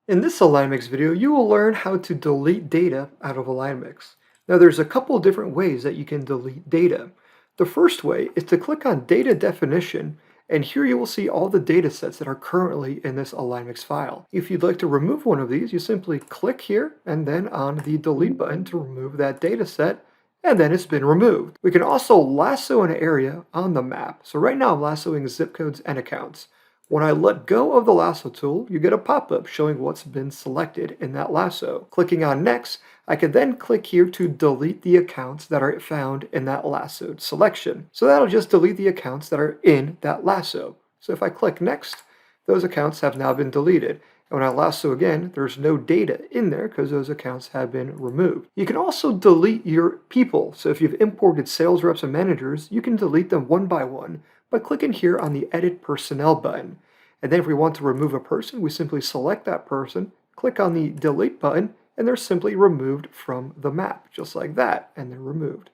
In this AlignMix video, you will learn how to delete data out of AlignMix. Now, there's a couple different ways that you can delete data. The first way is to click on Data Definition, and here you will see all the data sets that are currently in this AlignMix file. If you'd like to remove one of these, you simply click here and then on the Delete button to remove that data set, and then it's been removed. We can also lasso an area on the map. So right now I'm lassoing zip codes and accounts. When I let go of the lasso tool, you get a pop-up showing what's been selected in that lasso. Clicking on Next, I can then click here to delete the accounts that are found in that lassoed selection. So that'll just delete the accounts that are in that lasso. So if I click Next, those accounts have now been deleted. And when I lasso again, there's no data in there because those accounts have been removed. You can also delete your people. So if you've imported sales reps and managers, you can delete them one by one by clicking here on the Edit Personnel button. And then if we want to remove a person, we simply select that person, click on the Delete button, and they're simply removed from the map, just like that, and they're removed.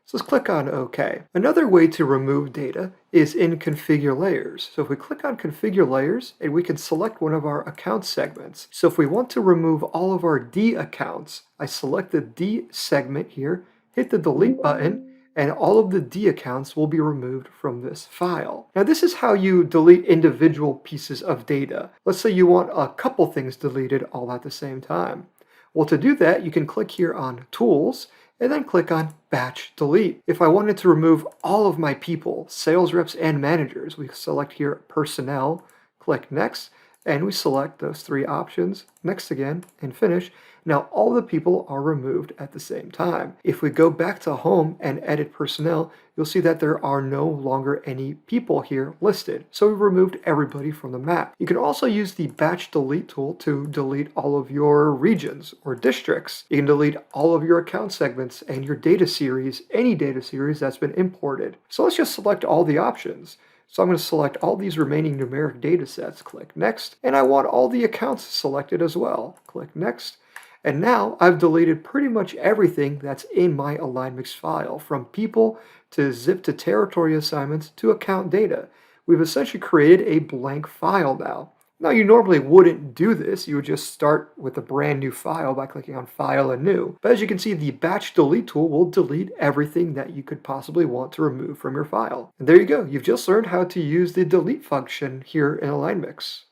So let's click on OK. Another way to remove data is in Configure Layers. So if we click on Configure Layers, and we can select one of our account segments. So if we want to remove all of our D accounts, I select the D segment here, hit the Delete button, and all of the D accounts will be removed from this file. Now this is how you delete individual pieces of data. Let's say you want a couple things deleted all at the same time. Well, to do that, you can click here on Tools, and then click on Batch Delete. If I wanted to remove all of my people, sales reps and managers, we select here Personnel, click Next, and we select those three options, Next again, and Finish. Now all the people are removed at the same time. If we go back to Home and Edit Personnel, you'll see that there are no longer any people here listed. So we removed everybody from the map. You can also use the Batch Delete tool to delete all of your regions or districts. You can delete all of your account segments and your data series, any data series that's been imported. So let's just select all the options. So I'm going to select all these remaining numeric data sets, click Next, and I want all the accounts selected as well. Click Next. And now I've deleted pretty much everything that's in my AlignMix file, from people to zip to territory assignments to account data. We've essentially created a blank file now. Now you normally wouldn't do this, you would just start with a brand new file by clicking on File and New. But as you can see, the Batch Delete tool will delete everything that you could possibly want to remove from your file. And there you go, you've just learned how to use the delete function here in AlignMix.